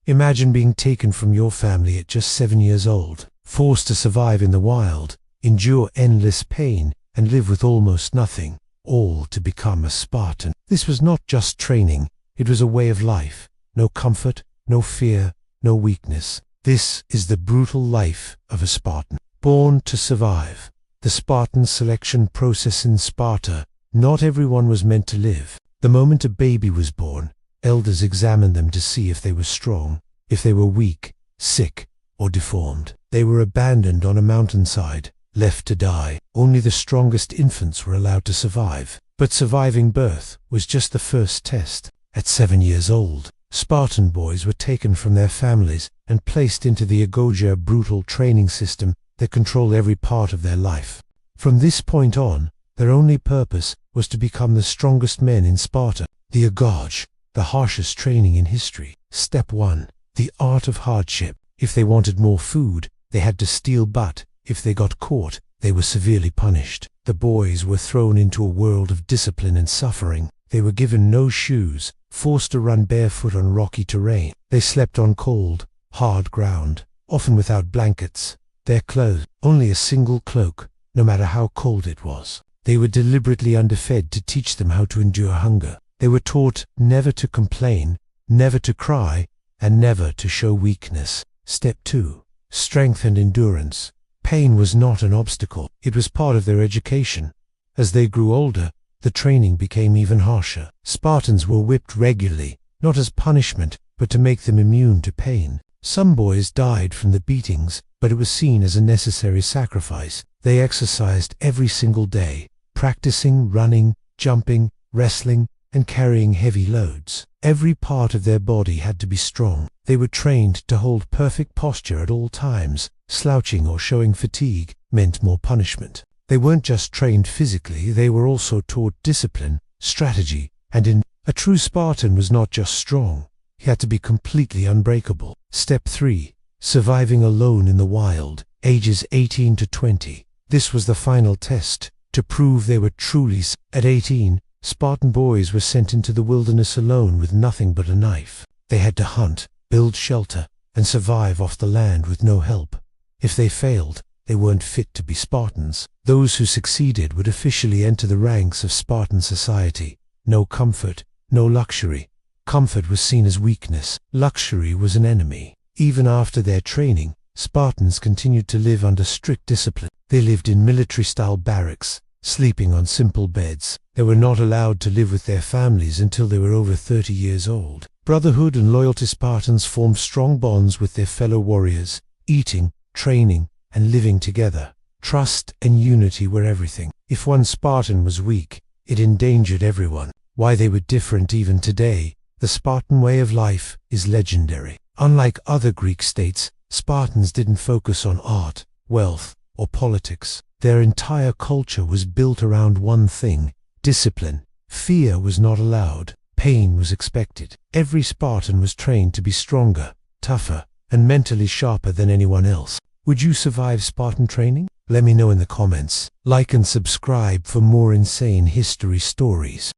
Imagine being taken from your family at just 7 years old, forced to survive in the wild, endure endless pain, and live with almost nothing, all to become a Spartan. This was not just training, it was a way of life. No comfort, no fear, no weakness. This is the brutal life of a Spartan. Born to survive. The Spartan selection process in Sparta. Not everyone was meant to live. The moment a baby was born, elders examined them to see if they were strong, if they were weak, sick, or deformed. They were abandoned on a mountainside, left to die. Only the strongest infants were allowed to survive. But surviving birth was just the first test. At 7 years old, Spartan boys were taken from their families and placed into the Agoge, a brutal training system that controlled every part of their life. From this point on, their only purpose was to become the strongest men in Sparta. The Agoge, the harshest training in history. Step 1. The art of hardship. If they wanted more food, they had to steal, but if they got caught, they were severely punished. The boys were thrown into a world of discipline and suffering. They were given no shoes, forced to run barefoot on rocky terrain. They slept on cold, hard ground, often without blankets. Their clothes, only a single cloak, no matter how cold it was. They were deliberately underfed to teach them how to endure hunger. They were taught never to complain, never to cry, and never to show weakness. Step 2. Strength and endurance. Pain was not an obstacle, it was part of their education. As they grew older, the training became even harsher. Spartans were whipped regularly, not as punishment, but to make them immune to pain. Some boys died from the beatings, but it was seen as a necessary sacrifice. They exercised every single day, practicing running, jumping, wrestling, and carrying heavy loads. Every part of their body had to be strong. They were trained to hold perfect posture at all times. Slouching or showing fatigue meant more punishment. They weren't just trained physically, they were also taught discipline, strategy, and a true Spartan was not just strong, he had to be completely unbreakable. Step 3. Surviving alone in the wild, ages 18 to 20. This was the final test, to prove they were truly. At 18, Spartan boys were sent into the wilderness alone with nothing but a knife. They had to hunt, build shelter, and survive off the land with no help. If they failed, they weren't fit to be Spartans. Those who succeeded would officially enter the ranks of Spartan society. No comfort, no luxury. Comfort was seen as weakness. Luxury was an enemy. Even after their training, Spartans continued to live under strict discipline. They lived in military-style barracks, sleeping on simple beds. They were not allowed to live with their families until they were over 30 years old. Brotherhood and loyalty. Spartans formed strong bonds with their fellow warriors, eating, training, and living together. Trust and unity were everything. If one Spartan was weak, it endangered everyone. Why they were different even today, the Spartan way of life is legendary. Unlike other Greek states, Spartans didn't focus on art, wealth, or politics. Their entire culture was built around one thing: discipline. Fear was not allowed. Pain was expected. Every Spartan was trained to be stronger, tougher, and mentally sharper than anyone else. Would you survive Spartan training? Let me know in the comments. Like and subscribe for more insane history stories.